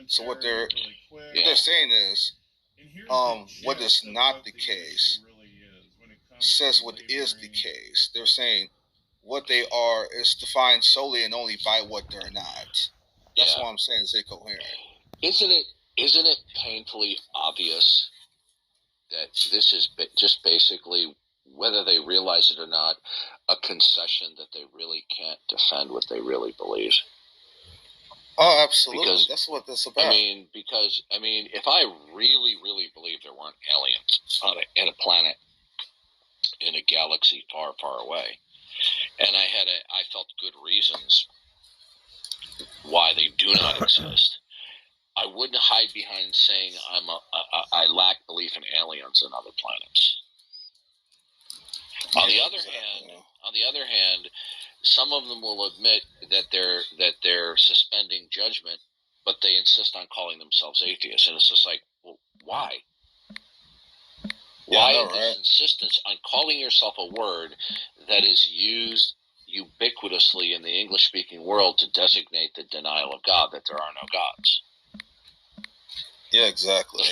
So what they're saying is, what is not the case says what is the case. They're saying what they are is defined solely and only by what they're not. That's why I'm saying it's incoherent. Isn't it painfully obvious that this is just basically, whether they realize it or not, a concession that they really can't defend what they really believe? Oh, absolutely. Because, that's what this is about. If I really, really believe there weren't aliens on a planet in a galaxy far, far away, and I felt good reasons why they do not exist, I wouldn't hide behind saying I lack belief in aliens and other planets. On the other hand, some of them will admit that they're suspending judgment, but they insist on calling themselves atheists, and it's just like, well, why? Why this insistence on calling yourself a word that is used ubiquitously in the English-speaking world to designate the denial of God, that there are no gods? Yeah, exactly.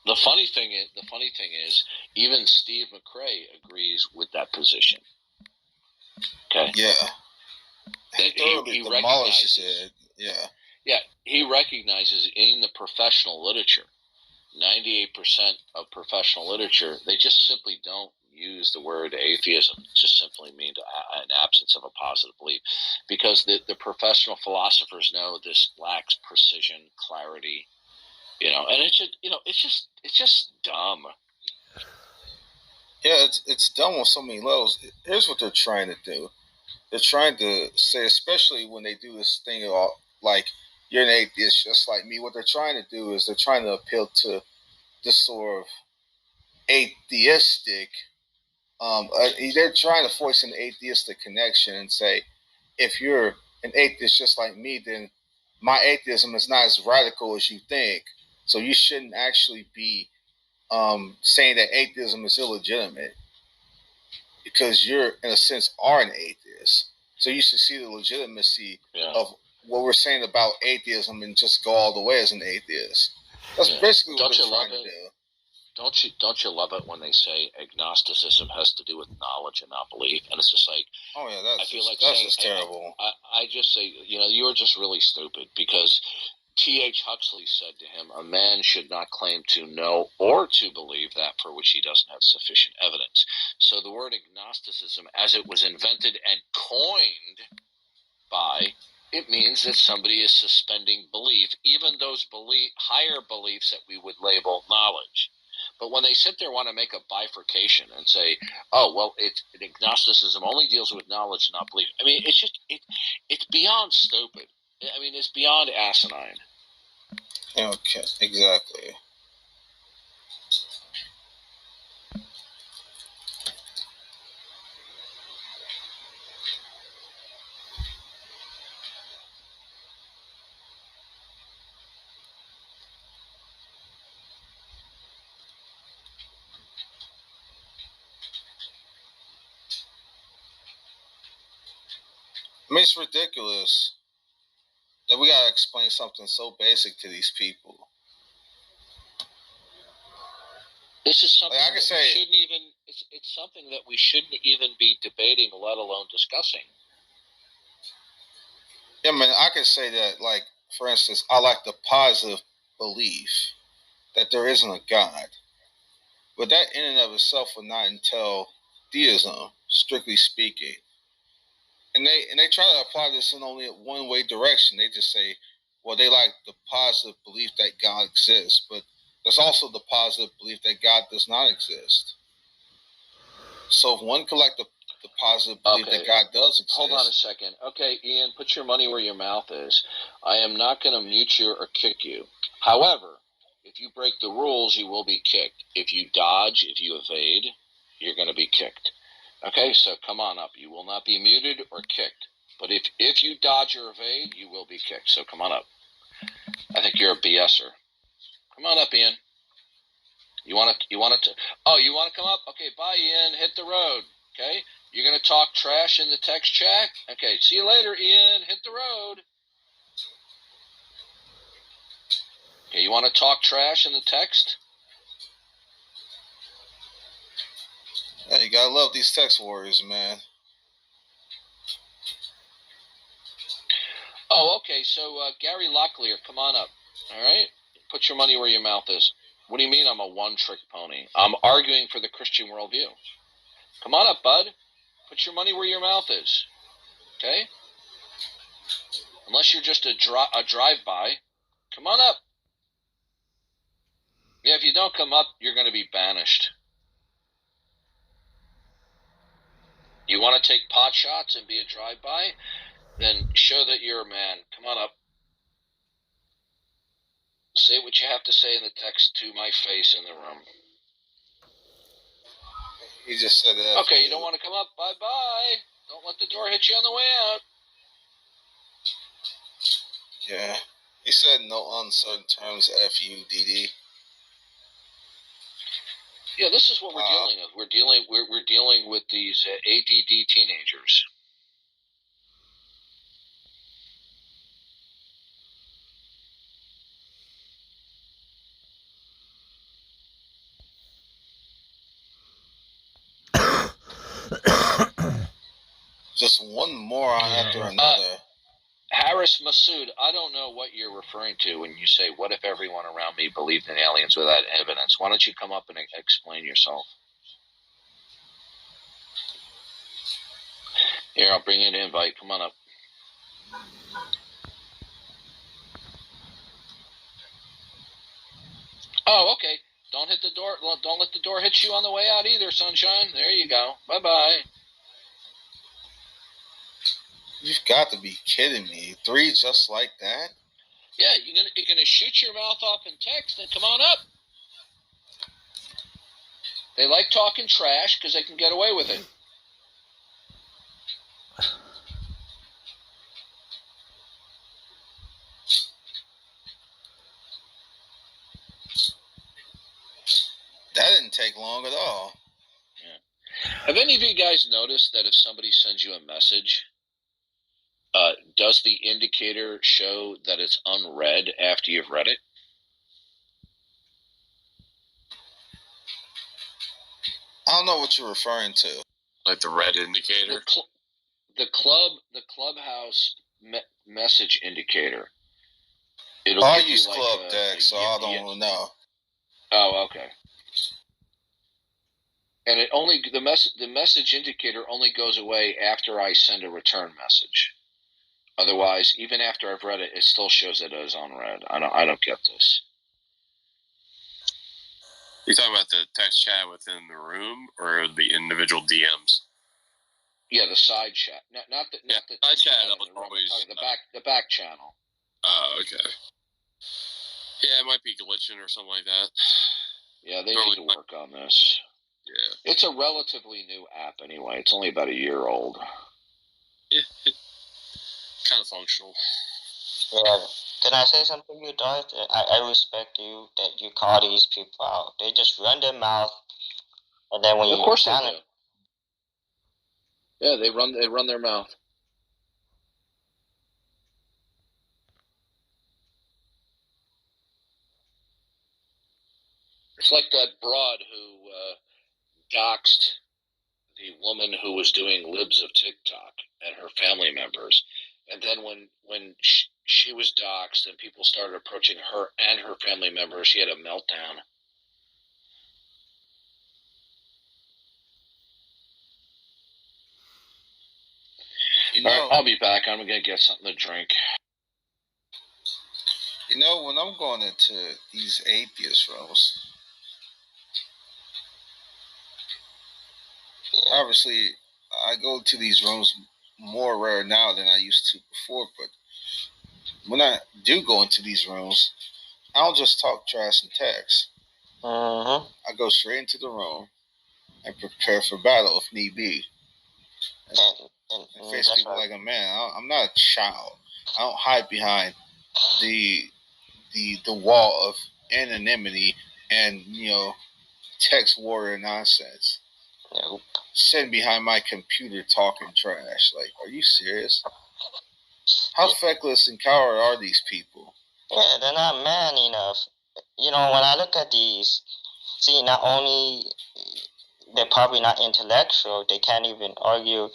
The funny thing is, even Steve McRae agrees with that position. Okay. Yeah. He demolishes it. Yeah. Yeah, he recognizes in the professional literature, 98% of professional literature, they just simply don't use the word atheism, just simply mean an absence of a positive belief, because the professional philosophers know this lacks precision, clarity, and it's just dumb. Yeah, it's dumb on so many levels. Here's what they're trying to do. They're trying to say, especially when they do this thing like, you're an atheist just like me. What they're trying to do is they're trying to appeal to this sort of atheistic. They're trying to force an atheistic connection and say, if you're an atheist just like me, then my atheism is not as radical as you think. So you shouldn't actually be saying that atheism is illegitimate, because you're, in a sense, are an atheist. So you should see the legitimacy of what we're saying about atheism and just go all the way as an atheist. That's basically what they're trying to do. Don't you love it when they say agnosticism has to do with knowledge and not belief? And it's just like, oh yeah, that's just terrible. I just say, you're just really stupid, because T.H. Huxley said to him, a man should not claim to know or to believe that for which he doesn't have sufficient evidence. So the word agnosticism, as it was invented and coined by, it means that somebody is suspending belief, even those higher beliefs that we would label knowledge. But when they sit there and want to make a bifurcation and say, oh, well, agnosticism only deals with knowledge, not belief. It's beyond stupid. It's beyond asinine. Okay, exactly. It's ridiculous that we gotta explain something so basic to these people. This is something we shouldn't even. It's something that we shouldn't even be debating, let alone discussing. Yeah, man, I could say that, like, for instance, I like the positive belief that there isn't a God, but that in and of itself would not entail theism, strictly speaking. And they try to apply this in only a one way direction. They just say, well, they like the positive belief that God exists, but there's also the positive belief that God does not exist. So if one could like the positive belief that God does exist. Hold on a second. Okay, Ian, put your money where your mouth is. I am not going to mute you or kick you. However, if you break the rules, you will be kicked. If you dodge, if you evade, you're going to be kicked. Okay, so come on up. You will not be muted or kicked. But if you dodge or evade, you will be kicked. So come on up. I think you're a BSer. Come on up, Ian. You want to? Oh, you want to come up? Okay, bye, Ian. Hit the road. Okay, you're going to talk trash in the text chat? Okay, see you later, Ian. Hit the road. Okay, you want to talk trash in the text? Yeah, you gotta love these text warriors, man. Oh, okay. So Gary Locklear, come on up. All right, put your money where your mouth is. What do you mean I'm a one-trick pony? I'm arguing for the Christian worldview. Come on up, bud. Put your money where your mouth is. Okay? Unless you're just a drive-by, come on up. Yeah, if you don't come up, you're going to be banished. You want to take pot shots and be a drive-by? Then show that you're a man. Come on up. Say what you have to say in the text to my face in the room. He just said that. Okay, you don't want to come up? Bye-bye. Don't let the door hit you on the way out. Yeah. He said no uncertain terms, F-U-D-D. Yeah, this is what we're dealing with. We're dealing with these ADD teenagers. Just one moron after another. Harris Masood, I don't know what you're referring to when you say, what if everyone around me believed in aliens without evidence? Why don't you come up and explain yourself? Here, I'll bring you an invite. Come on up. Oh, okay. Don't hit the door. Don't let the door hit you on the way out either, sunshine. There you go. Bye-bye. You've got to be kidding me. 3 just like that? Yeah, you're gonna shoot your mouth off in text, then come on up. They like talking trash because they can get away with it. That didn't take long at all. Yeah. Have any of you guys noticed that if somebody sends you a message, does the indicator show that it's unread after you've read it? I don't know what you're referring to. Like the red indicator? The clubhouse message indicator. I use Club Deck, so I don't know. Oh, okay. And the message indicator only goes away after I send a return message. Otherwise, even after I've read it, it still shows it as unread. I don't get this. You talking about the text chat within the room or the individual DMs? Yeah, the side chat, not the side chat. Always the back channel. Oh, okay. Yeah, it might be glitching or something like that. Yeah, they need to work on this. Yeah, it's a relatively new app anyway. It's only about a year old. Yeah, kind of functional. Yeah. Can I say something to you, Darth? I respect you that you call these people out. They just run their mouth, and then when you... Of course they do. Yeah, they run their mouth. It's like that broad who doxed the woman who was doing libs of TikTok and her family members. And then when she was doxxed and people started approaching her and her family members, she had a meltdown. All right, I'll be back. I'm going to get something to drink. You know, when I'm going into these atheist rooms, obviously, I go to these rooms more rare now than I used to before, but when I do go into these rooms, I don't just talk trash and text. I go straight into the room and prepare for battle if need be. And face people like a man. I'm not a child. I don't hide behind the wall of anonymity and, text warrior nonsense. Nope. Sitting behind my computer talking trash. Like, are you serious? How feckless and coward are these people? Yeah, they're not man enough. when I look at these, see, not only they're probably not intellectual, they can't even argue.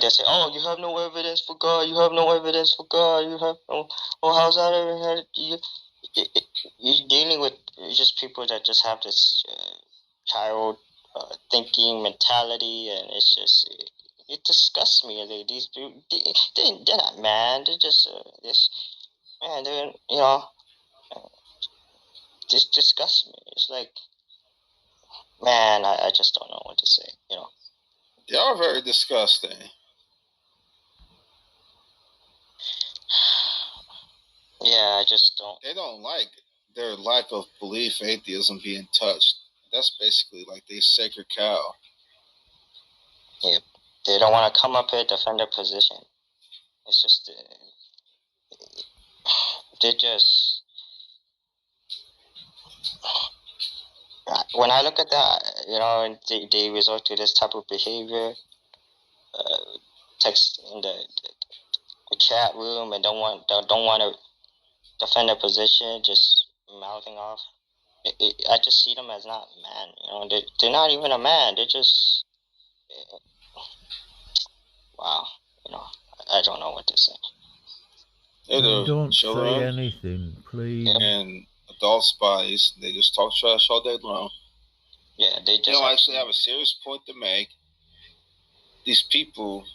They say, "Oh, you have no evidence for God. You have no evidence for God. You have no. Oh, how's that ever? You're dealing with just people that just have this child thinking mentality, and it's just it disgusts me. These people, they're not man. They're just man. They're just disgusts me. It's like, man, I just don't know what to say. They are very disgusting. Yeah, I just don't. They don't like their lack of belief, atheism being touched. That's basically like their sacred cow. Yeah, they don't want to come up here defend their position. It's just they just. When I look at that, and they resort to this type of behavior, text in the chat room, and don't want to defend their position, just mouthing off. I just see them as not man. They're not even a man. They're just wow. I don't know what to say. Don't say anything, please. And adult bodies, they just talk trash all day long. Yeah, they don't actually have a serious point to make. These people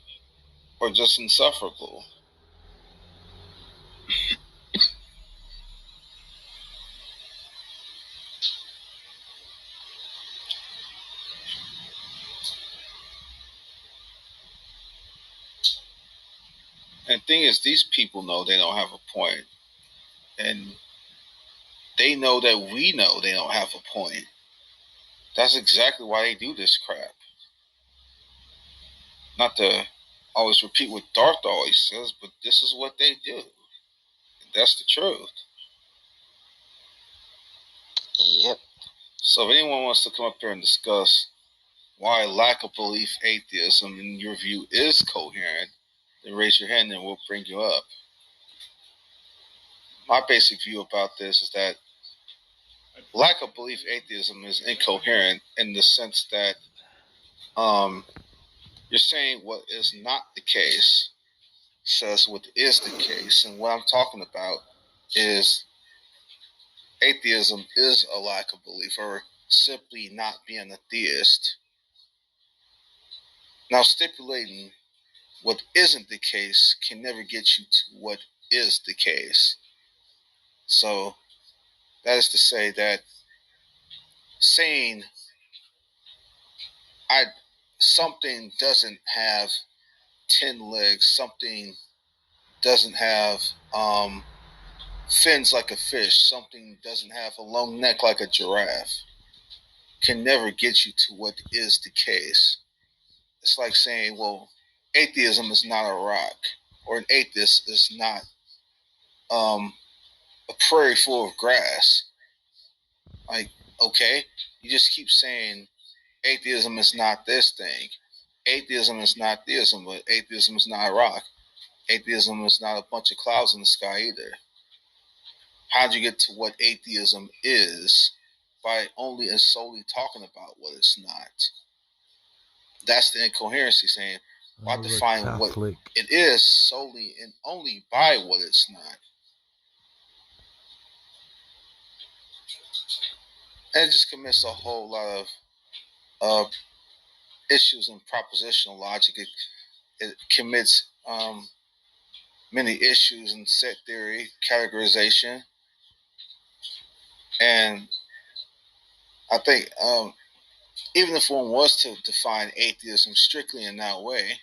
are just insufferable. And the thing is, these people know they don't have a point. And they know that we know they don't have a point. That's exactly why they do this crap. Not to always repeat what Darth always says, but this is what they do. That's the truth. Yep. So if anyone wants to come up here and discuss why lack of belief atheism in your view is coherent, then raise your hand and we'll bring you up. My basic view about this is that lack of belief atheism is incoherent in the sense that you're saying what is not the case says what is the case. And what I'm talking about is atheism is a lack of belief, or simply not being a theist. Now, stipulating what isn't the case can never get you to what is the case. So, that is to say that saying something doesn't have 10 legs, something doesn't have fins like a fish, something doesn't have a long neck like a giraffe, can never get you to what is the case. It's like saying, well, atheism is not a rock, or an atheist is not a prairie full of grass. Like, okay, you just keep saying atheism is not this thing. Atheism is not theism, but atheism is not a rock. Atheism is not a bunch of clouds in the sky either. How'd you get to what atheism is by only and solely talking about what it's not? That's the incoherency, saying why define what it is solely and only by what it's not. And it just commits a whole lot of issues in propositional logic. It commits many issues in set theory, categorization, and I think even if one was to define atheism strictly in that way,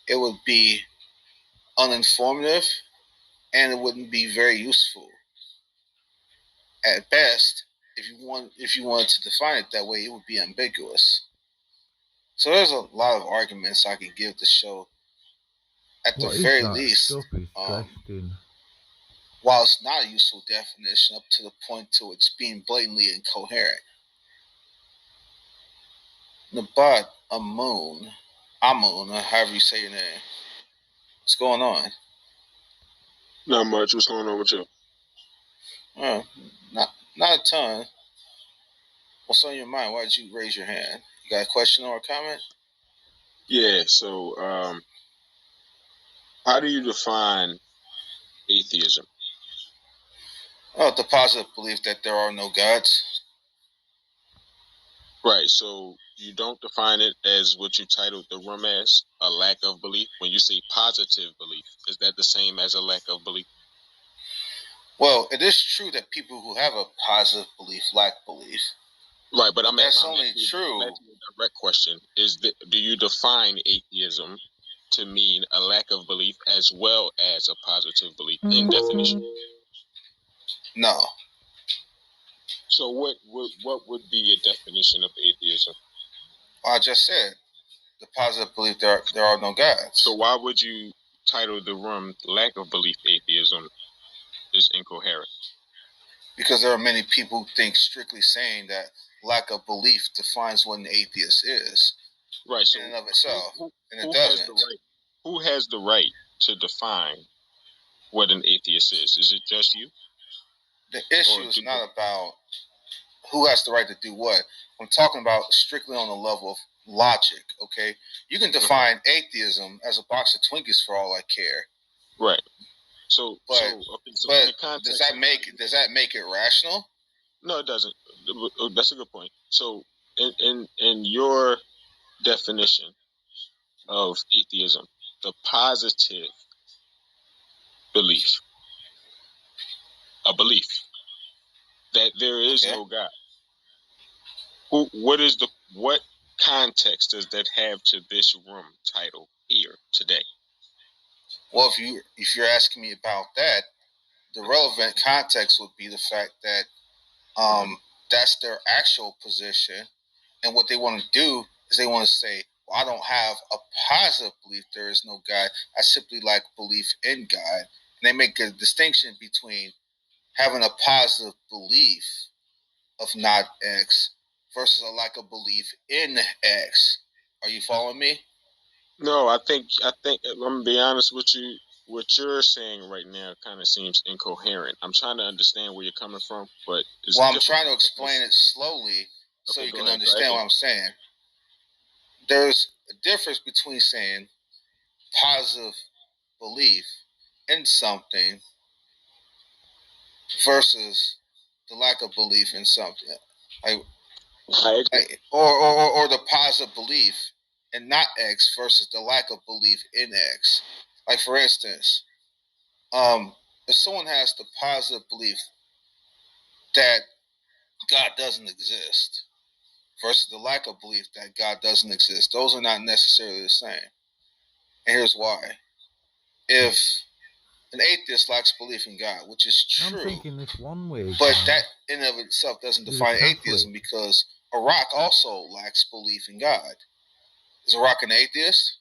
it would be uninformative and it wouldn't be very useful. At best, if you wanted to define it that way, it would be ambiguous. So there's a lot of arguments I could give to show, at the very least, while it's not a useful definition, up to the point to it's being blatantly incoherent. Nabat Amun, or however you say your name. What's going on? Not much. What's going on with you? Not a ton. What's on your mind? Why did you raise your hand? You got a question or a comment? Yeah. So, how do you define atheism? Oh, the positive belief that there are no gods. Right. So you don't define it as what you titled the room as, a lack of belief. When you say positive belief, is that the same as a lack of belief? Well, it is true that people who have a positive belief lack belief. Right, but that's only true. I'm asking a direct question: do you define atheism to mean a lack of belief as well as a positive belief in definition? No. So what would be your definition of atheism? Well, I just said the positive belief there are no gods. So why would you title the room "Lack of Belief Atheism" is incoherent? Because there are many people who think strictly saying that lack of belief defines what an atheist is. Right. So in and of itself, and it doesn't. Who has the right to define what an atheist is? Is it just you? The issue is not about who has the right to do what. I'm talking about strictly on the level of logic, okay? You can define atheism as a box of Twinkies for all I care. Right. So does that make it rational? No, it doesn't. That's a good point. So in your definition of atheism, the positive belief, a belief that there is no God. What context does that have to this room title here today? Well, if you're asking me about that, the relevant context would be the fact that that's their actual position, and what they want to do is they want to say, well, I don't have a positive belief there is no God. I simply lack belief in God. And they make a distinction between having a positive belief of not X versus a lack of belief in X. Are you following me? No, I think I'm gonna be honest with you. What you're saying right now kind of seems incoherent. I'm trying to understand where you're coming from, but I'm trying to explain it slowly so you can understand what I'm saying. There's a difference between saying positive belief in something versus the lack of belief in something, or the positive belief in not X versus the lack of belief in X. Like for instance, if someone has the positive belief that God doesn't exist versus the lack of belief that God doesn't exist, those are not necessarily the same. And here's why. If an atheist lacks belief in God, which is true, I'm thinking this one way, but that in and of itself doesn't define atheism, because a rock also lacks belief in God. Is a rock an atheist?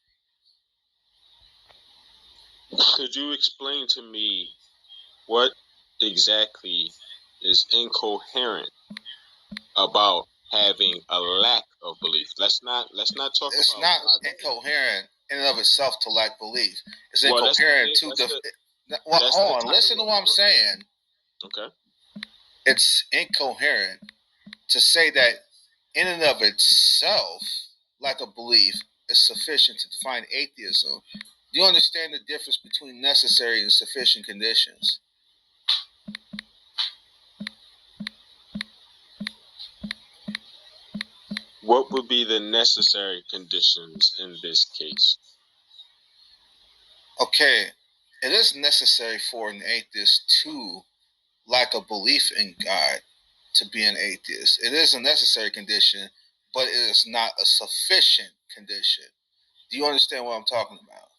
Could you explain to me what exactly is incoherent about having a lack of belief? Let's not talk about. It's not incoherent in and of itself to lack belief. It's incoherent hold on. Listen to what I'm saying. Okay. It's incoherent to say that in and of itself, lack of belief is sufficient to define atheism. Do you understand the difference between necessary and sufficient conditions? What would be the necessary conditions in this case? Okay, it is necessary for an atheist to lack a belief in God to be an atheist. It is a necessary condition, but it is not a sufficient condition. Do you understand what I'm talking about?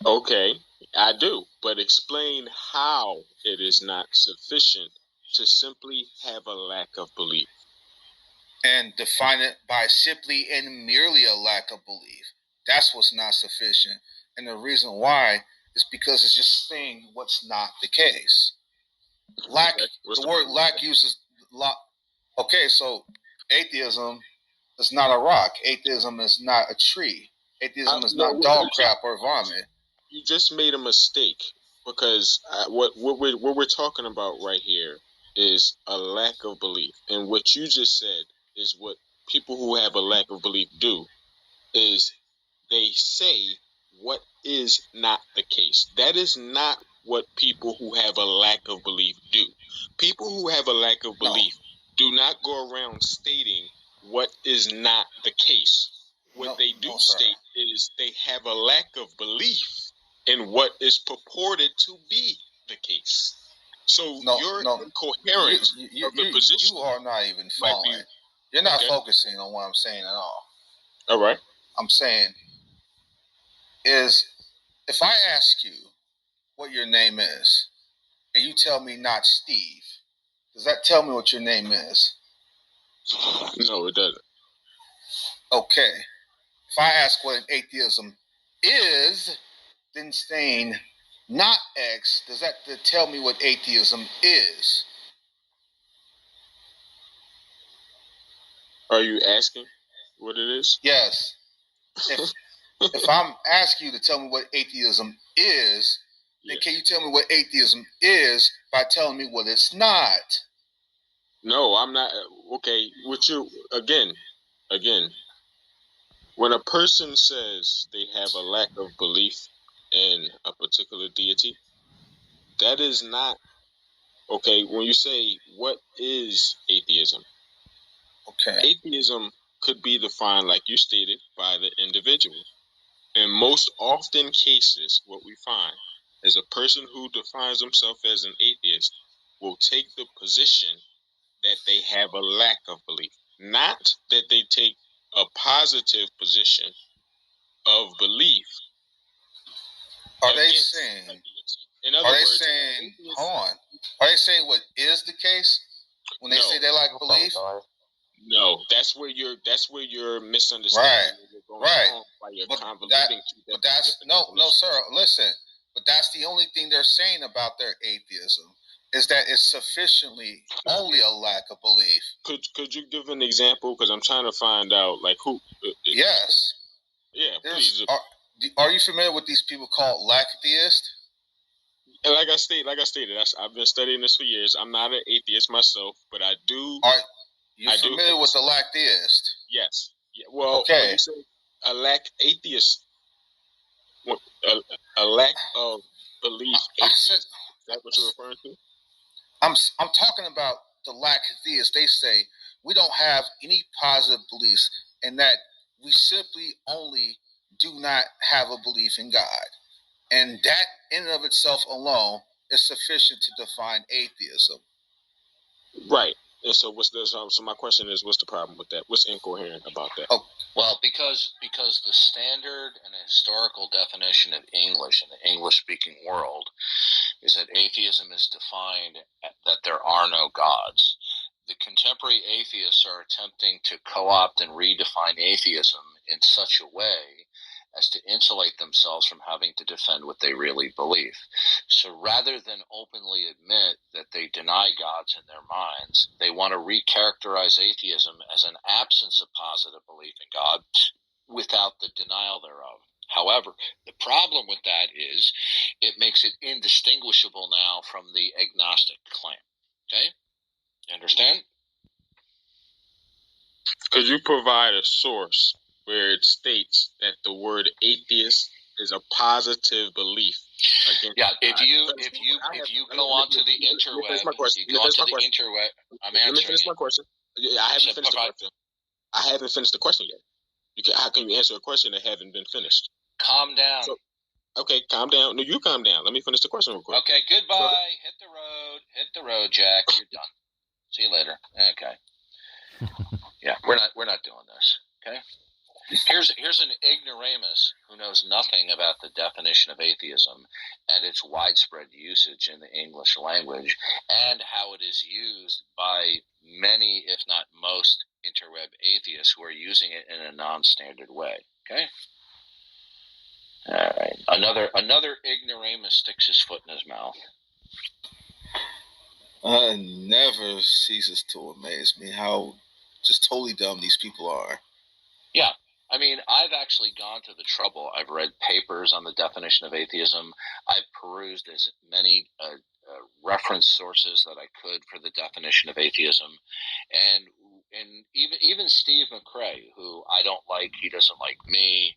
Okay, I do. But explain how it is not sufficient to simply have a lack of belief. And define it by simply and merely a lack of belief. That's what's not sufficient. And the reason why is because it's just saying what's not the case. Lack, the word lack uses lot. Okay, so atheism is not a rock. Atheism is not a tree. Atheism is not dog crap or vomit. You just made a mistake. because what we're talking about right here is a lack of belief, and what you just said is what people who have a lack of belief do is they say what is not the case. That is not what people who have a lack of belief do. People who have a lack of belief do not go around stating what is not the case. What they do state is they have a lack of belief in what is purported to be the case. So your incoherence of the position. You are not even following. You're not focusing on what I'm saying at all. All right. I'm saying is if I ask you what your name is and you tell me not Steve, does that tell me what your name is? No, it doesn't. Okay. If I ask what an atheism is, then saying not X, does that tell me what atheism is? Are you asking what it is? Yes. If I'm asking you to tell me what atheism is, then can you tell me what atheism is by telling me what it's not? No, I'm not. Okay, with you again. When a person says they have a lack of belief in a particular deity, that is not okay. When you say what is atheism, okay, atheism could be defined, like you stated, by the individual. In most often cases, what we find is a person who defines himself as an atheist will take the position that they have a lack of belief, not that they take a positive position of belief. Are they saying? In other words, hold on. Are they saying what is the case when they say they lack belief? No, that's where you're misunderstanding. Right. But that's no, sir. Listen, but that's the only thing they're saying about their atheism is that it's sufficiently only a lack of belief. Could you give an example? Because I'm trying to find out like who. Yes. Yeah, please. Are you familiar with these people called lacktheists? And like I stated, I've been studying this for years. I'm not an atheist myself, but I do. Are you familiar with the lacktheist? Yes. Yeah, well, when you say a lack atheist, a lack of belief atheist, is that what you're referring to? I'm talking about the lacktheists. They say we don't have any positive beliefs and that we simply only do not have a belief in God. And that in and of itself alone is sufficient to define atheism. Right. And so so my question is, what's the problem with that? What's incoherent about that? Oh, well, because the standard and historical definition of English in the English-speaking world is that atheism is defined that there are no gods. The contemporary atheists are attempting to co-opt and redefine atheism in such a way as to insulate themselves from having to defend what they really believe. So rather than openly admit that they deny gods in their minds, they want to recharacterize atheism as an absence of positive belief in God without the denial thereof. However, the problem with that is it makes it indistinguishable now from the agnostic claim. Okay? You understand? Could you provide a source where it states that the word atheist is a positive belief? If you go onto the interweb, I'm answering. Let me finish my question. I haven't finished the question. I haven't finished the question yet. How can you answer a question that haven't been finished? Calm down. Okay, calm down. No, you calm down. Let me finish the question real quick. Okay, goodbye. Hit the road, Jack. You're done. See you later. Okay. Yeah, we're not doing this. Okay. Here's an ignoramus who knows nothing about the definition of atheism and its widespread usage in the English language and how it is used by many, if not most, interweb atheists who are using it in a non-standard way. Okay. All right. Another ignoramus sticks his foot in his mouth. Never ceases to amaze me how just totally dumb these people are. Yeah, I mean, I've actually gone to the trouble. I've read papers on the definition of atheism. I've perused as many reference sources that I could for the definition of atheism, and even Steve McRae, who I don't like, he doesn't like me.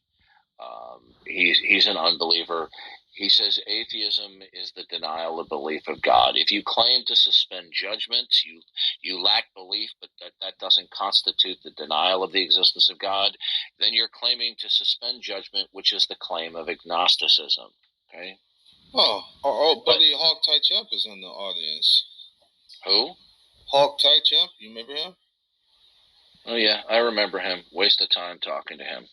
He's an unbeliever. He says atheism is the denial of belief of God. If you claim to suspend judgment, you lack belief, but that doesn't constitute the denial of the existence of God, then you're claiming to suspend judgment, which is the claim of agnosticism. Okay. Oh, our old buddy Hawk Tai Champ is in the audience. Who? Hawk Tai Champ. You remember him? Oh yeah, I remember him. Waste of time talking to him.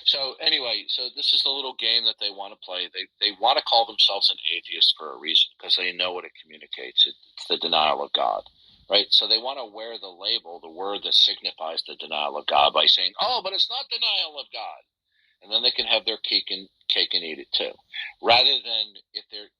So anyway, so this is the little game that they want to play. They want to call themselves an atheist for a reason, because they know what it communicates. It's the denial of God, right? So they want to wear the label, the word that signifies the denial of God, by saying, "Oh, but it's not denial of God," and then they can have their cake and eat it too. Rather than if they're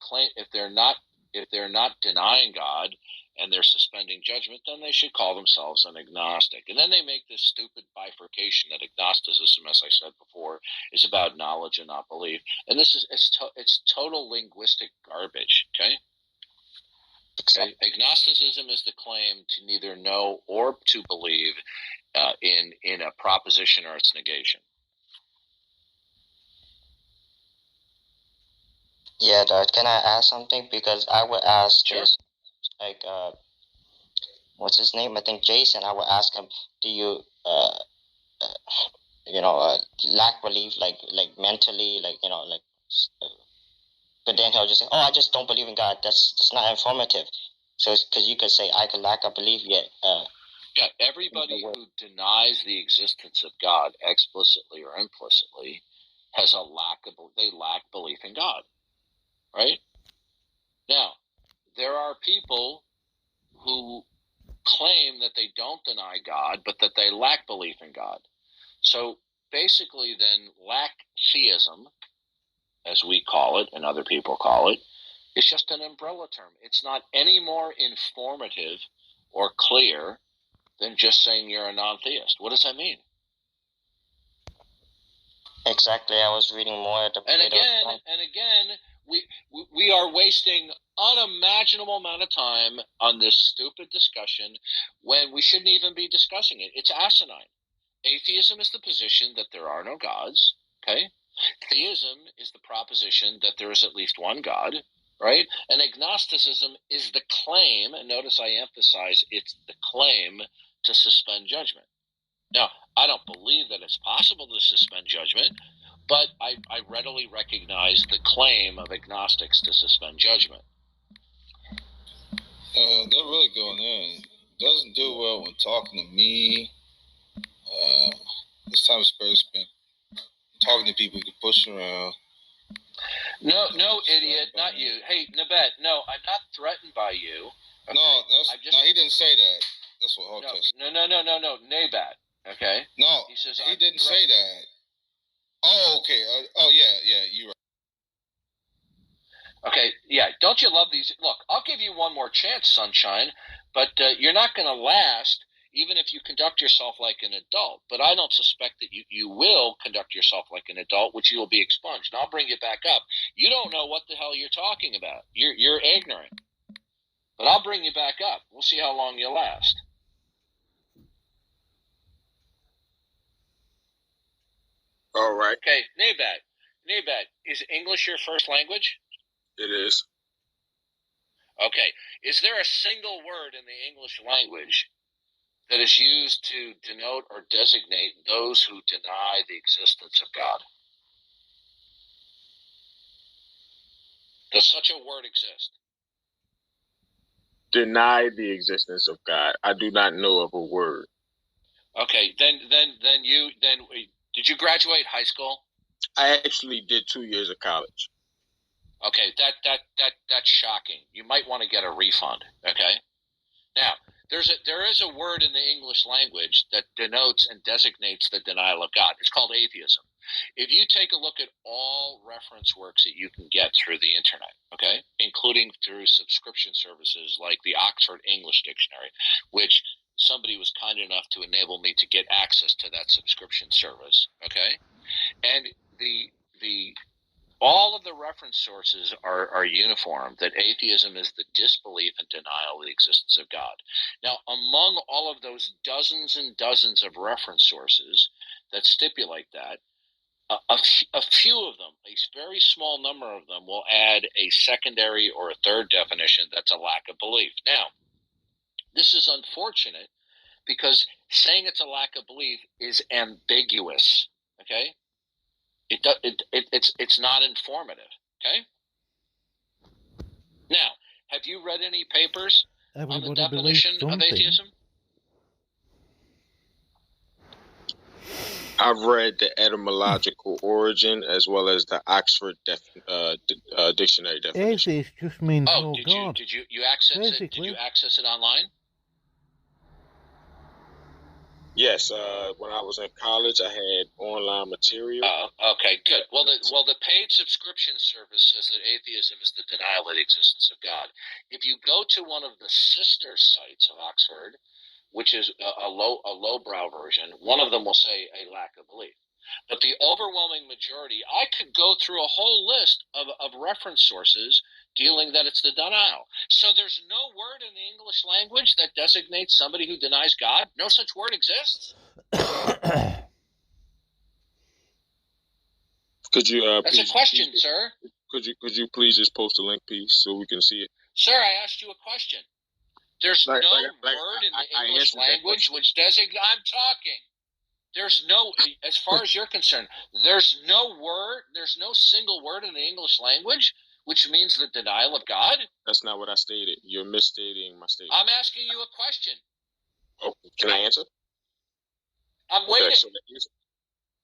not denying God and they're suspending judgment, then they should call themselves an agnostic. And then they make this stupid bifurcation that agnosticism, as I said before, is about knowledge and not belief. And this is it's total linguistic garbage. Okay. Agnosticism is the claim to neither know or to believe in a proposition or its negation. Yeah, Dad, can I ask something? Because I would ask Sure. this, like, what's his name? I think Jason. I would ask him, do you, lack belief, like mentally, but then he'll just say, "Oh, I just don't believe in God." That's not informative. So, because you could say, "I could lack a belief," yet. Yeah, everybody who denies the existence of God explicitly or implicitly has they lack belief in God, right? Now, there are people who claim that they don't deny God, but that they lack belief in God. So basically, then, lack theism, as we call it and other people call it, is just an umbrella term. It's not any more informative or clear than just saying you're a non-theist. What does that mean? Exactly. I was reading more at the and again, we are wasting unimaginable amount of time on this stupid discussion when we shouldn't even be discussing it. It's asinine. Atheism is the position that there are no gods. Okay. Theism is the proposition that there is at least one God, right? And agnosticism is the claim, and notice I emphasize it's the claim to suspend judgment. Now, I don't believe that it's possible to suspend judgment, but I readily recognize the claim of agnostics to suspend judgment. They're really going in. Doesn't do well when talking to me. This time Spurs been talking to people who can push around. No, idiot, not you. Hey, Nabet, no, I'm not threatened by you. Okay? No, he didn't say that. That's what Hawk said. No, Nabat. Okay. No, he says he didn't say that. Oh, okay. Yeah, you're right. Okay, yeah. Don't you love these? Look, I'll give you one more chance, sunshine, but you're not going to last even if you conduct yourself like an adult. But I don't suspect that you will conduct yourself like an adult, which you will be expunged. And I'll bring you back up. You don't know what the hell you're talking about. You're ignorant. But I'll bring you back up. We'll see how long you last. All right. Okay, Nabat, is English your first language? It is. Okay. Is there a single word in the English language that is used to denote or designate those who deny the existence of God? Does such a word exist? Deny the existence of God. I do not know of a word. Okay, then did you graduate high school? I actually did 2 years of college. Okay, that's shocking. You might want to get a refund. Okay. Now, there is a word in the English language that denotes and designates the denial of God. It's called atheism. If you take a look at all reference works that you can get through the internet, okay, including through subscription services like the Oxford English Dictionary, which somebody was kind enough to enable me to get access to that subscription service. Okay, and the all of the reference sources are uniform, that atheism is the disbelief and denial of the existence of God. Now, among all of those dozens and dozens of reference sources that stipulate that, a few of them, a very small number of them, will add a secondary or a third definition that's a lack of belief. Now, this is unfortunate because saying it's a lack of belief is ambiguous. Okay, it's not informative. Okay. Now, have you read any papers on the definition of atheism? I've read the etymological origin as well as the Oxford dictionary definition. Atheist just means no did God. Did you access it? Did you access it online? Yes, when I was in college, I had online material. Okay, good. Well, the paid subscription service says that atheism is the denial of the existence of God. If you go to one of the sister sites of Oxford, which is a lowbrow version, one of them will say a lack of belief. But the overwhelming majority, I could go through a whole list of reference sources dealing that it's the denial. So there's no word in the English language that designates somebody who denies God? No such word exists? Could you That's a question, sir. Could you please just post a link, please, so we can see it? Sir, I asked you a question. There's no word in the English language which designates. I'm talking. There's no, as far as you're concerned, there's no word, there's no single word in the English language which means the denial of God? That's not what I stated. You're misstating my statement. I'm asking you a question. Oh, can I answer? I'm waiting. Okay, so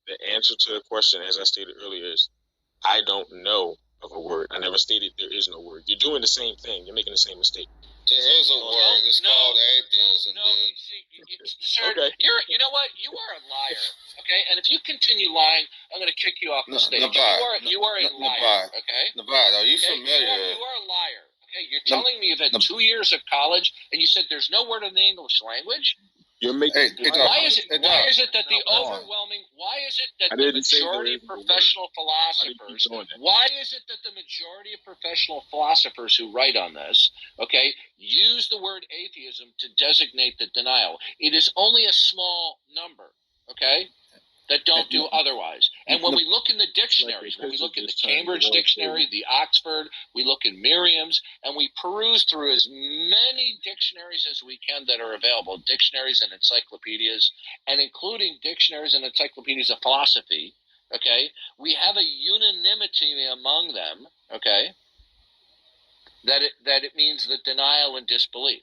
the answer to the question, as I stated earlier, is I don't know of a word. I never stated there is no word. You're doing the same thing. You're making the same mistake. There is a word. It's called atheism, dude. Sir, okay. You know what? You are a liar. Okay, and if you continue lying, I'm going to kick you off the stage. You are a liar. Okay. Nabad, are you familiar? You are a liar. Okay, you're telling me you've had 2 years of college, and you said there's no word in the English language. You're making. Why is it that the overwhelming? Why is it that the majority of professional philosophers? Why is it that the majority of professional philosophers who write on this, okay, use the word atheism to designate the denial? It is only a small number, okay, that don't do otherwise. And when we look in the dictionaries, when we look in the Cambridge Dictionary, the Oxford, we look in Merriam's, and we peruse through as many dictionaries as we can that are available, dictionaries and encyclopedias, and including dictionaries and encyclopedias of philosophy, okay, we have a unanimity among them, okay, that it means the denial and disbelief.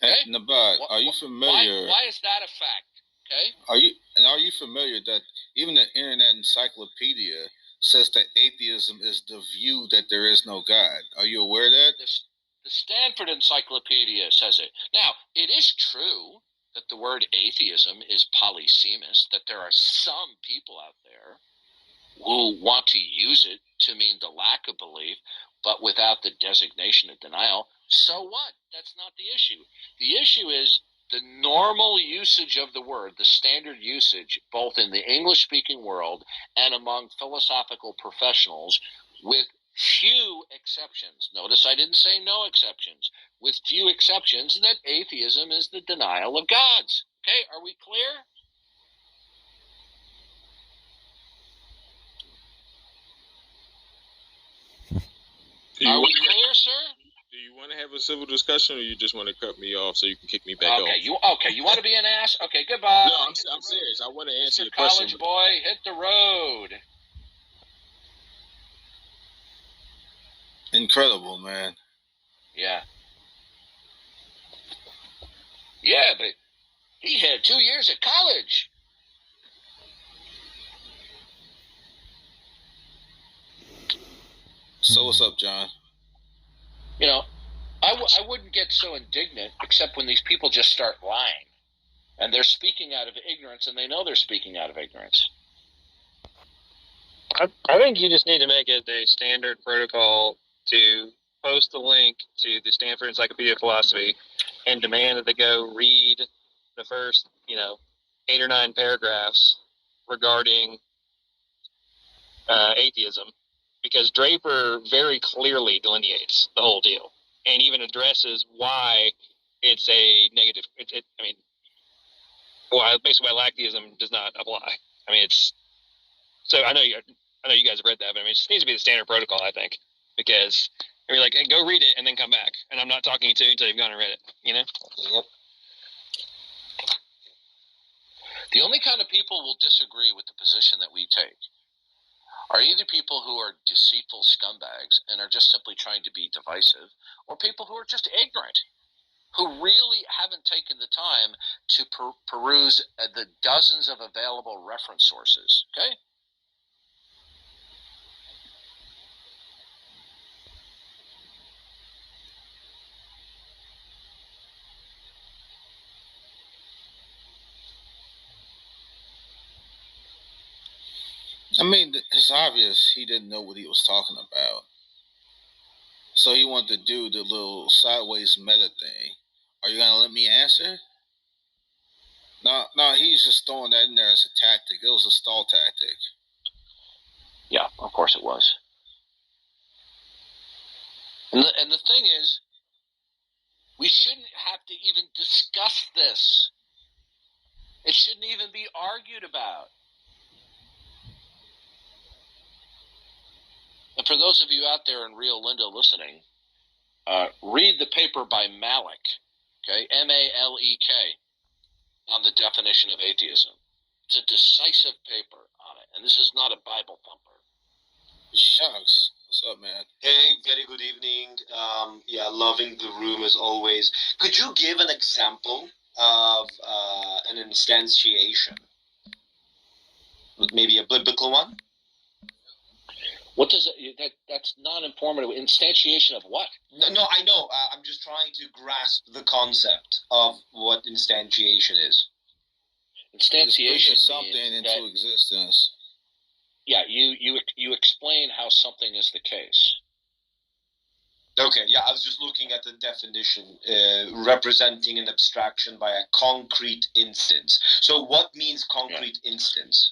Okay? Nabad, are you familiar? Why is that a fact? Okay. Are you familiar that even the Internet Encyclopedia says that atheism is the view that there is no God? Are you aware of that? The Stanford Encyclopedia says it. Now, it is true that the word atheism is polysemous, that there are some people out there who want to use it to mean the lack of belief, but without the designation of denial. So what? That's not the issue. The issue is the normal usage of the word, the standard usage, both in the English-speaking world and among philosophical professionals, with few exceptions. Notice I didn't say no exceptions. With few exceptions, that atheism is the denial of gods. Okay, are we clear? Are we clear, sir? Do you want to have a civil discussion, or you just want to cut me off so you can kick me back off? You want to be an ass? Okay, goodbye. No, I'm serious. I want to answer your question. College boy, hit the road. Incredible, man. Yeah. Yeah, but he had 2 years at college. So what's up, John? You know, I wouldn't get so indignant except when these people just start lying. And they're speaking out of ignorance, and they know they're speaking out of ignorance. I think you just need to make it a standard protocol to post the link to the Stanford Encyclopedia of Philosophy and demand that they go read the first, 8 or 9 paragraphs regarding atheism, because Draper very clearly delineates the whole deal and even addresses why it's a negative. Basically why lactheism does not apply. It's so I know you guys have read that, but it just needs to be the standard protocol, I think, because hey, go read it and then come back, and I'm not talking to you until you've gone and read it. Yep. The only kind of people will disagree with the position that we take are either people who are deceitful scumbags and are just simply trying to be divisive, or people who are just ignorant, who really haven't taken the time to peruse the dozens of available reference sources. Okay? It's obvious he didn't know what he was talking about. So he wanted to do the little sideways meta thing. Are you going to let me answer? No, he's just throwing that in there as a tactic. It was a stall tactic. Yeah, of course it was. And the thing is, we shouldn't have to even discuss this. It shouldn't even be argued about. And for those of you out there in Rio Linda listening, read the paper by Malek, okay, Malek, on the definition of atheism. It's a decisive paper on it, and this is not a Bible thumper. Shucks. What's up, man? Hey, very good evening. Loving the room as always. Could you give an example of an instantiation? Maybe a biblical one? What does it? That's non-informative. Instantiation of what? No, I know. I'm just trying to grasp the concept of what instantiation is. Instantiation means something into existence. Yeah, you explain how something is the case. Okay, yeah, I was just looking at the definition, representing an abstraction by a concrete instance. So what means concrete instance?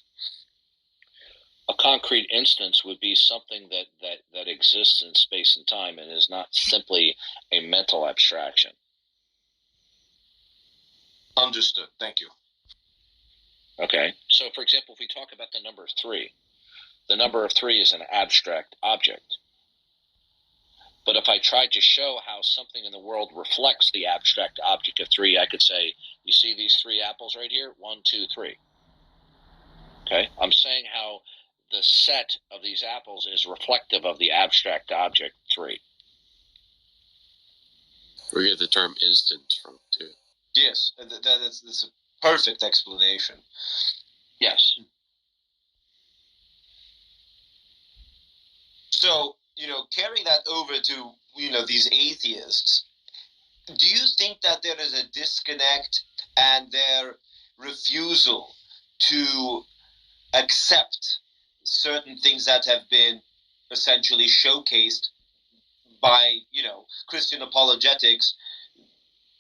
A concrete instance would be something that exists in space and time and is not simply a mental abstraction. Understood. Thank you. Okay. So, for example, if we talk about the number 3, the number of 3 is an abstract object. But if I tried to show how something in the world reflects the abstract object of 3, I could say, you see these 3 apples right here? 1, 2, 3. Okay? I'm saying how the set of these apples is reflective of the abstract object 3. We get the term instant from, too. Yes, that's a perfect explanation. Yes. So, carrying that over to, these atheists, do you think that there is a disconnect and their refusal to accept certain things that have been essentially showcased by, Christian apologetics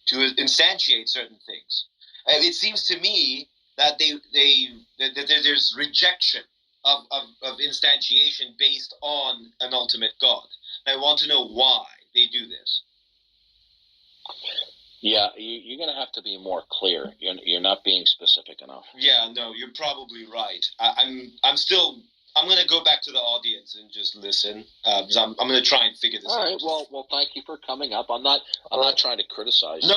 to instantiate certain things? It seems to me that there's rejection of instantiation based on an ultimate God. And I want to know why they do this. Yeah, you're going to have to be more clear. You're not being specific enough. Yeah, no, you're probably right. I'm going to go back to the audience and just listen. Because I'm going to try and figure this out. All right. Well, thank you for coming up. I'm not trying to criticize. No,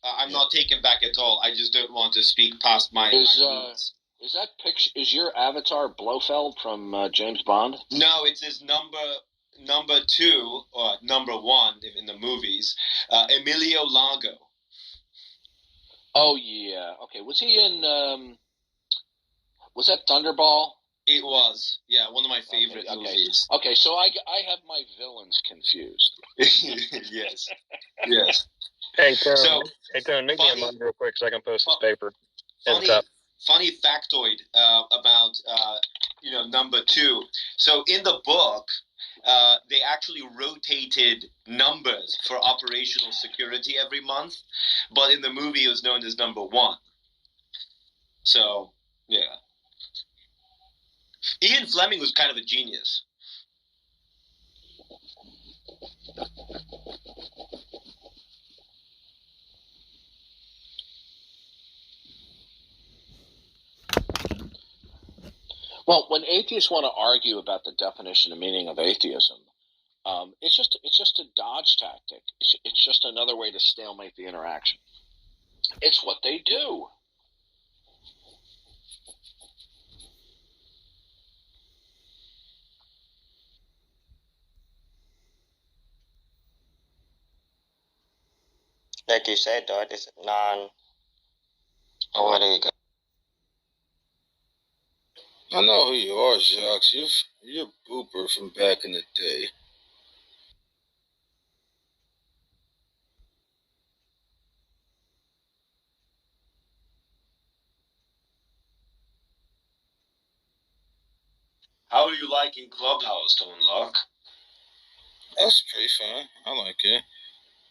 I'm not taken back at all. I just don't want to speak past my rules. Is that picture? Is your avatar Blofeld from James Bond? No, it's his number 2 or number 1 in the movies. Emilio Largo. Oh yeah. Okay. Was he in? Was that Thunderball? It was. Yeah, one of my favorite movies. Okay. So I have my villains confused. Yes. Yes. Hey, Tone, make me a mind real quick so I can post this paper. Funny factoid about number 2. So in the book, they actually rotated numbers for operational security every month, but in the movie it was known as number 1. So, yeah. Ian Fleming was kind of a genius. Well, when atheists want to argue about the definition and meaning of atheism, it's just a dodge tactic. It's just another way to stalemate the interaction. It's what they do. Like you said, though, it's what do you go? I know who you are, Jacques. You're a Booper from back in the day. How are you liking Clubhouse, Tone Lock? That's pretty fun. I like it.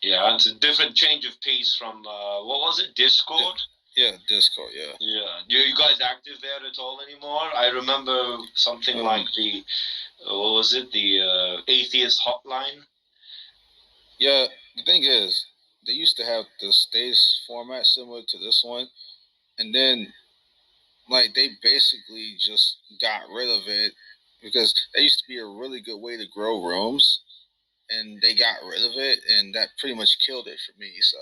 Yeah, it's a different change of pace from, what was it, Discord? Yeah, Discord, yeah. Yeah. You guys active there at all anymore? I remember something like the, what was it, the Atheist Hotline? Yeah, the thing is, they used to have the stage format similar to this one, and then, like, they basically just got rid of it because that used to be a really good way to grow rooms, and they got rid of it, and that pretty much killed it for me, so.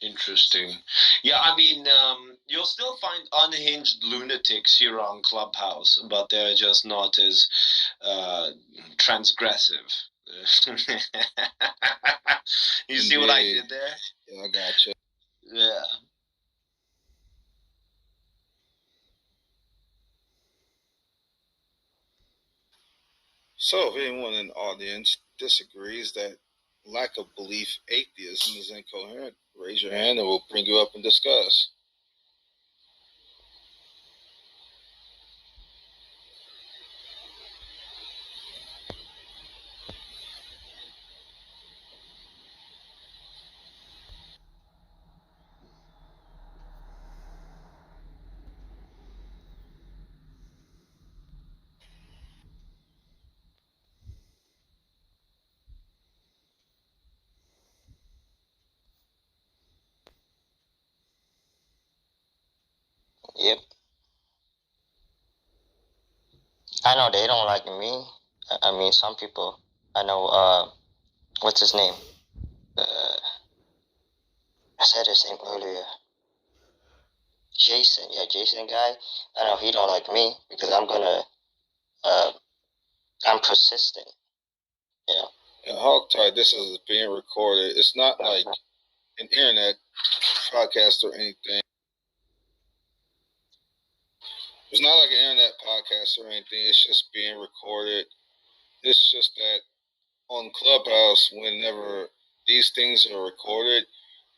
Interesting. Yeah, I mean, you'll still find unhinged lunatics here on Clubhouse, but they're just not as transgressive. You see what I did there? Yeah, I gotcha. Yeah. So, if anyone in the audience disagrees that lack of belief atheism is incoherent, raise your hand and we'll bring you up and discuss. Yep. I know they don't like me. I mean, some people. I know, what's his name? I said his name earlier. Jason. Yeah, Jason guy. I know he don't like me because I'm persistent. You know. And Hogtie, this is being recorded. It's not like an internet podcast or anything. It's not like an internet podcast or anything. It's just being recorded. It's just that on Clubhouse, whenever these things are recorded,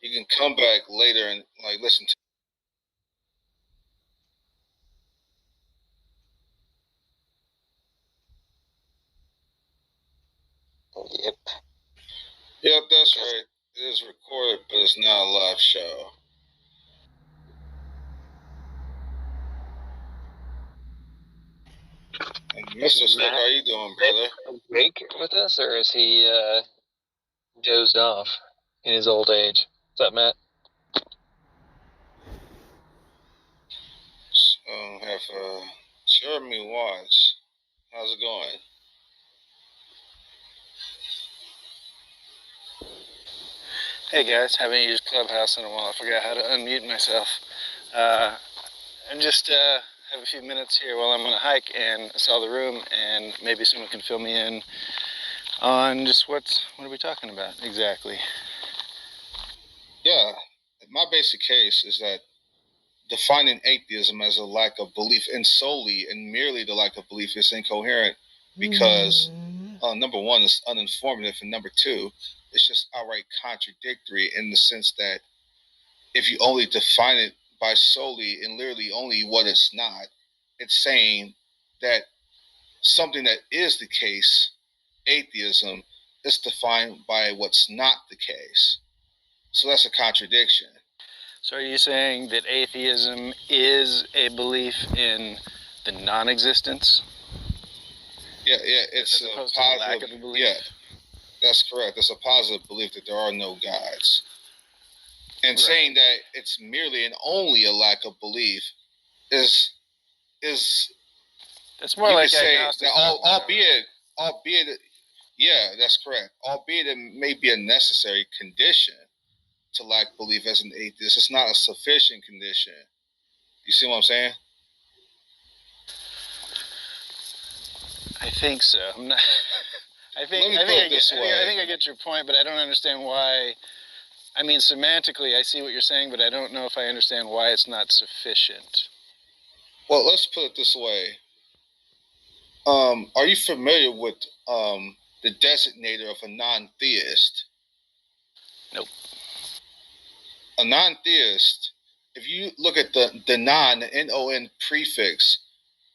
you can come back later and like listen to. Yep. Yep, that's right. It is recorded, but it's not a live show. And Mr. Slick, how you doing, brother? Awake with us, or is he dozed off in his old age? What's up, Matt? Have Jeremy Watts. How's it going? Hey guys, haven't used Clubhouse in a while. I forgot how to unmute myself. I just have a few minutes here while I'm on a hike, and I saw the room, and maybe someone can fill me in on just what are we talking about exactly. Yeah, my basic case is that defining atheism as a lack of belief in solely and merely the lack of belief is incoherent because number one, it's uninformative, and number two, it's just outright contradictory in the sense that if you only define it by solely and literally only what it's not, it's saying that something that is the case atheism is defined by what's not the case. So that's a contradiction. So are you saying that atheism is a belief in the non-existence? Yeah, it's a positive lack of a belief? Yeah, that's correct. It's a positive belief that there are no gods. And right. Saying that it's merely and only a lack of belief is that's more like agnostic. Albeit, yeah, that's correct. Albeit it may be a necessary condition to lack belief as an atheist, it's not a sufficient condition. You see what I'm saying? I think so. I'm not. I think I get your point, but I don't understand why. I mean, semantically, I see what you're saying, but I don't know if I understand why it's not sufficient. Well, let's put it this way. Are you familiar with the designator of a non-theist? Nope. A non-theist, if you look at the non, the N-O-N prefix,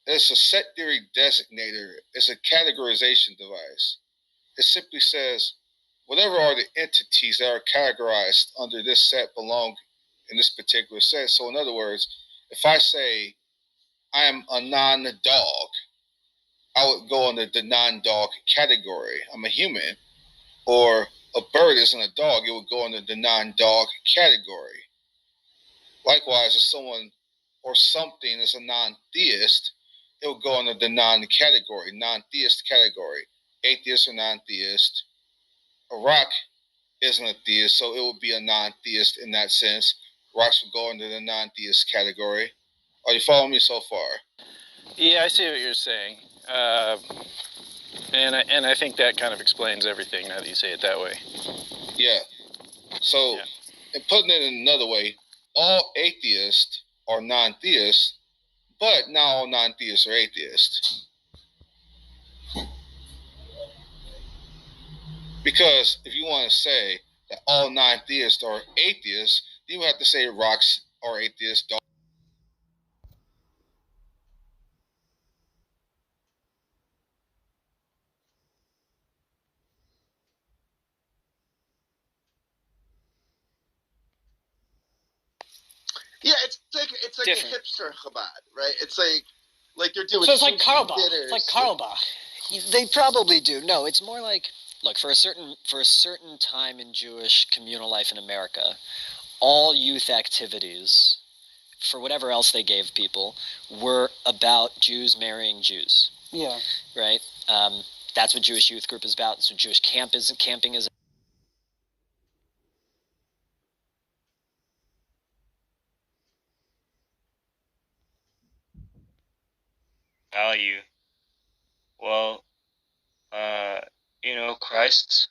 it's a set theory designator. It's a categorization device. It simply says, whatever are the entities that are categorized under this set belong in this particular set. So in other words, if I say I am a non-dog, I would go under the non-dog category. I'm a human. Or a bird isn't a dog, it would go under the non-dog category. Likewise, if someone or something is a non-theist, it would go under the non-category, non-theist category. Atheist or non-theist. A rock isn't a theist, so it would be a non-theist in that sense. Rocks would go under the non-theist category. Are you following me so far? Yeah, I see what you're saying. And I think that kind of explains everything now that you say it that way. Yeah. So, and putting it in another way, all atheists are non-theists, but not all non-theists are atheists. Because if you want to say that all non-theists are atheists, you have to say rocks are atheists. Yeah, it's like different. A hipster Chabad, right? It's like they're doing. So it's like Carlebach. It's like Carlebach. They probably do. No, it's more like, look, for a certain time in Jewish communal life in America, all youth activities, for whatever else they gave people, were about Jews marrying Jews. Yeah. Right. That's what Jewish youth group is about. That's what Jewish camping is. Value. Well, Christ.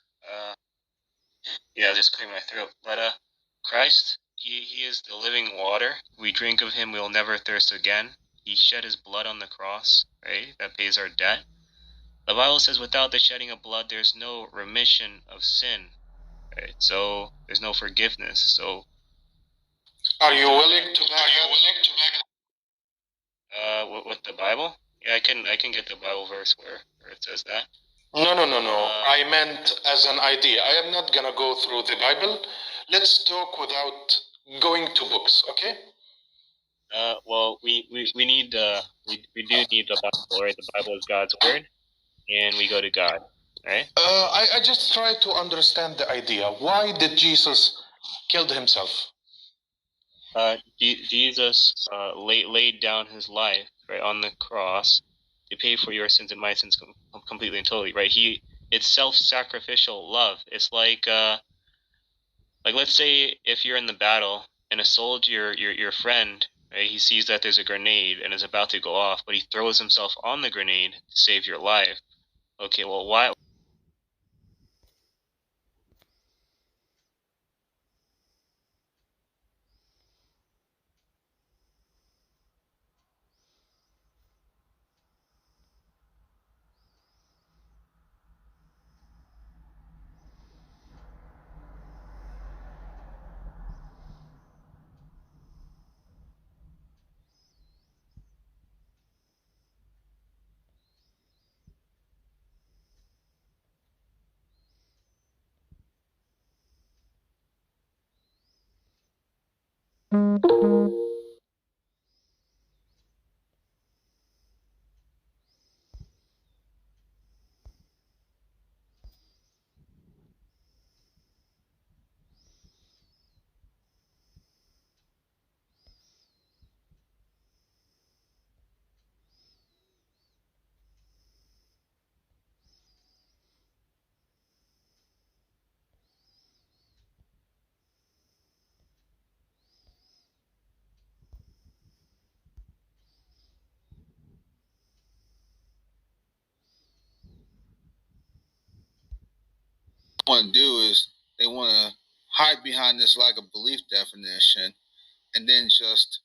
Just clear my throat. But Christ, he is the living water. We drink of him, we will never thirst again. He shed his blood on the cross, right? That pays our debt. The Bible says, without the shedding of blood, there's no remission of sin, right? So there's no forgiveness. So, are you willing to back with the Bible? Yeah, I can get the Bible verse where it says that. No. I meant as an idea. I am not gonna go through the Bible. Let's talk without going to books, okay? Well, we need we do need the Bible, right? The Bible is God's word, and we go to God, right? I just try to understand the idea. Why did Jesus kill himself? Jesus laid down his life, right, on the cross to pay for your sins and my sins completely and totally, right? It's self-sacrificial love. It's like let's say if you're in the battle and a soldier, your friend, right, he sees that there's a grenade and is about to go off, but he throws himself on the grenade to save your life. Okay, well, why? Want to do is they want to hide behind this lack of belief definition and then just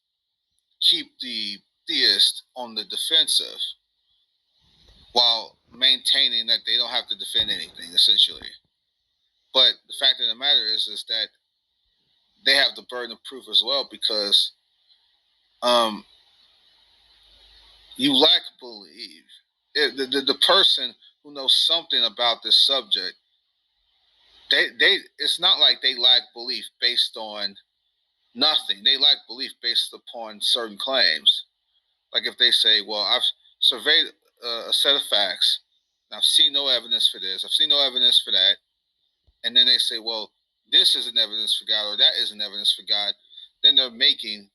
keep the theist on the defensive while maintaining that they don't have to defend anything, essentially. But the fact of the matter is that they have the burden of proof as well, because you lack belief. The person who knows something about this subject, they it's not like they lack belief based on nothing. They lack belief based upon certain claims. Like if they say, well, I've surveyed a set of facts, and I've seen no evidence for this, I've seen no evidence for that, and then they say, well, this isn't evidence for God or that isn't evidence for God, then they're making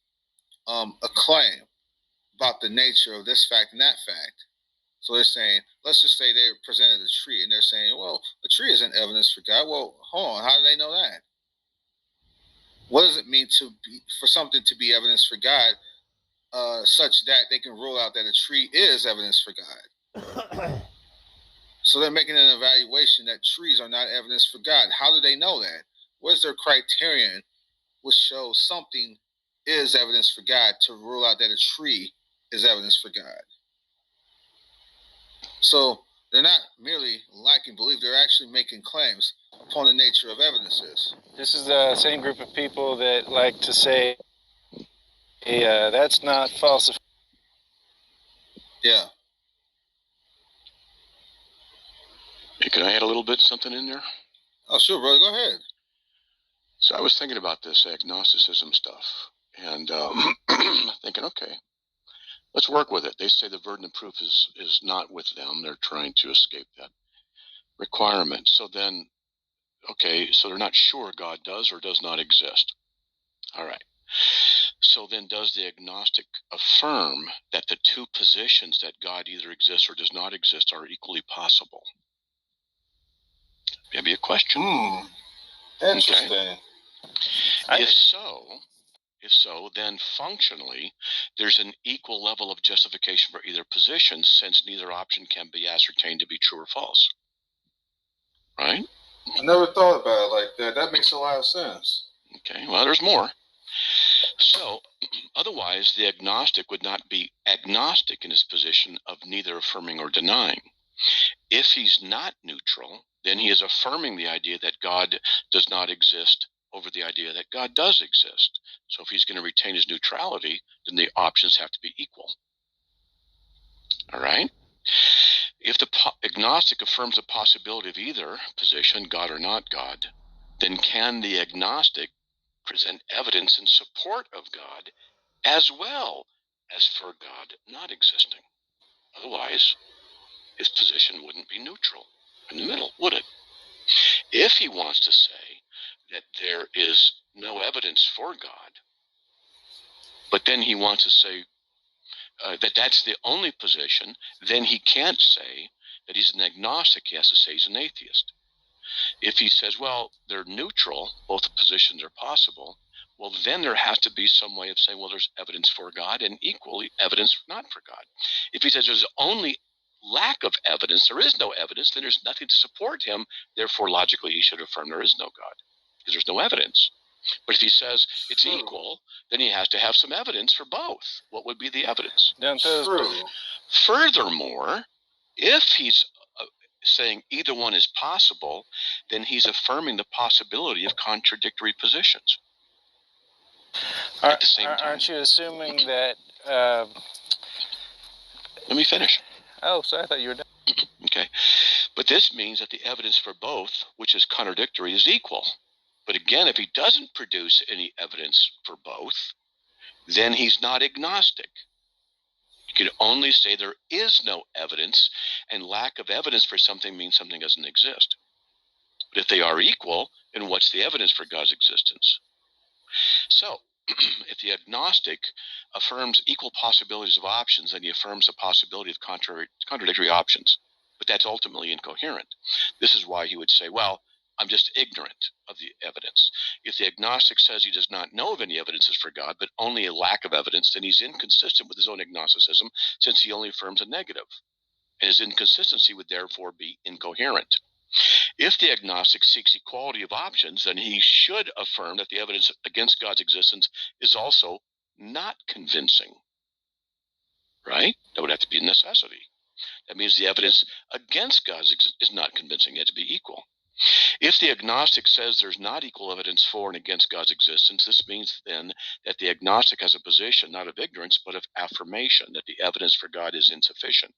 a claim about the nature of this fact and that fact. So they're saying, let's just say they presented a tree, and they're saying, well, a tree isn't evidence for God. Well, hold on, how do they know that? What does it mean for something to be evidence for God, such that they can rule out that a tree is evidence for God? So they're making an evaluation that trees are not evidence for God. How do they know that? What is their criterion which shows something is evidence for God to rule out that a tree is evidence for God? So they're not merely lacking belief, they're actually making claims upon the nature of evidences. This is the same group of people that like to say, hey, that's not falsified. Yeah. Hey, can I add a little bit something in there? Oh, sure, brother. Go ahead. So I was thinking about this agnosticism stuff, and thinking, okay, let's work with it. They say the burden of proof is not with them. They're trying to escape that requirement. So then, okay, so they're not sure God does or does not exist. All right. So then does the agnostic affirm that the two positions that God either exists or does not exist are equally possible? Maybe a question. Interesting. Okay. If so, then functionally, there's an equal level of justification for either position, since neither option can be ascertained to be true or false. Right? I never thought about it like that. That makes a lot of sense. Okay, well, there's more. So, otherwise, the agnostic would not be agnostic in his position of neither affirming or denying. If he's not neutral, then he is affirming the idea that God does not exist over the idea that God does exist. So if he's going to retain his neutrality, then the options have to be equal. All right? If the agnostic affirms the possibility of either position, God or not God, then can the agnostic present evidence in support of God as well as for God not existing? Otherwise, his position wouldn't be neutral in the middle, would it? If he wants to say that there is no evidence for God, but then he wants to say that that's the only position, then he can't say that he's an agnostic. He has to say he's an atheist. If he says, well, they're neutral, both positions are possible, well, then there has to be some way of saying, well, there's evidence for God and equally evidence not for God. If he says there's only lack of evidence, there is no evidence, then there's nothing to support him. Therefore, logically, he should affirm there is no God because there's no evidence. But if he says it's equal, then he has to have some evidence for both. What would be the evidence? True. Furthermore, if he's saying either one is possible, then he's affirming the possibility of contradictory positions. At the same time. Aren't you assuming that... Let me finish. Oh, sorry, I thought you were done. Okay. But this means that the evidence for both, which is contradictory, is equal. But again, if he doesn't produce any evidence for both, then he's not agnostic. You can only say there is no evidence, and lack of evidence for something means something doesn't exist. But if they are equal, then what's the evidence for God's existence? So, if the agnostic affirms equal possibilities of options, then he affirms the possibility of contradictory options. But that's ultimately incoherent. This is why he would say, well, I'm just ignorant of the evidence. If the agnostic says he does not know of any evidences for God, but only a lack of evidence, then he's inconsistent with his own agnosticism, since he only affirms a negative. And his inconsistency would therefore be incoherent. If the agnostic seeks equality of options, then he should affirm that the evidence against God's existence is also not convincing. Right? That would have to be a necessity. That means the evidence against God's is not convincing. It has to be equal. If the agnostic says there's not equal evidence for and against God's existence, this means then that the agnostic has a position not of ignorance, but of affirmation, that the evidence for God is insufficient.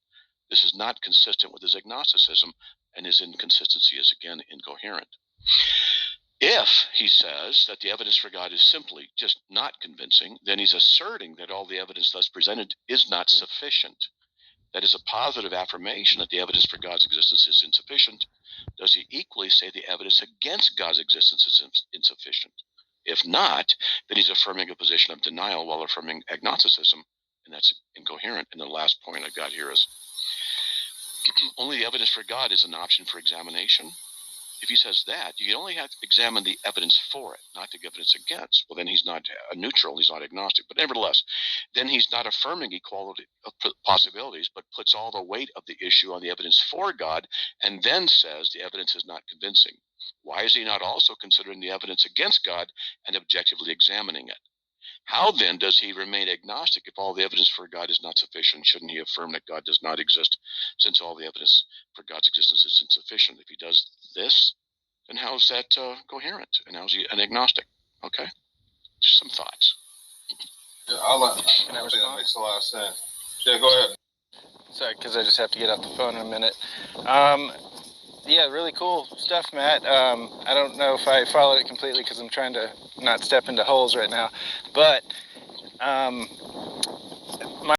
This is not consistent with his agnosticism, and his inconsistency is again incoherent. If he says that the evidence for God is simply just not convincing, then he's asserting that all the evidence thus presented is not sufficient. That is a positive affirmation that the evidence for God's existence is insufficient. Does he equally say the evidence against God's existence is insufficient? If not, then he's affirming a position of denial while affirming agnosticism, and that's incoherent. And the last point I got here is only the evidence for God is an option for examination. If he says that, you only have to examine the evidence for it, not the evidence against. Well, then he's not neutral, he's not agnostic. But nevertheless, then he's not affirming equality of possibilities, but puts all the weight of the issue on the evidence for God, and then says the evidence is not convincing. Why is he not also considering the evidence against God and objectively examining it? How then does he remain agnostic if all the evidence for God is not sufficient? Shouldn't he affirm that God does not exist, since all the evidence for God's existence is insufficient? If he does this, then how is that coherent? And how is he an agnostic? Okay, just some thoughts. Yeah, I think that makes a lot of sense. Yeah, go ahead. Sorry, because I just have to get off the phone in a minute. Yeah, really cool stuff, Matt. I don't know if I followed it completely because I'm trying to not step into holes right now. But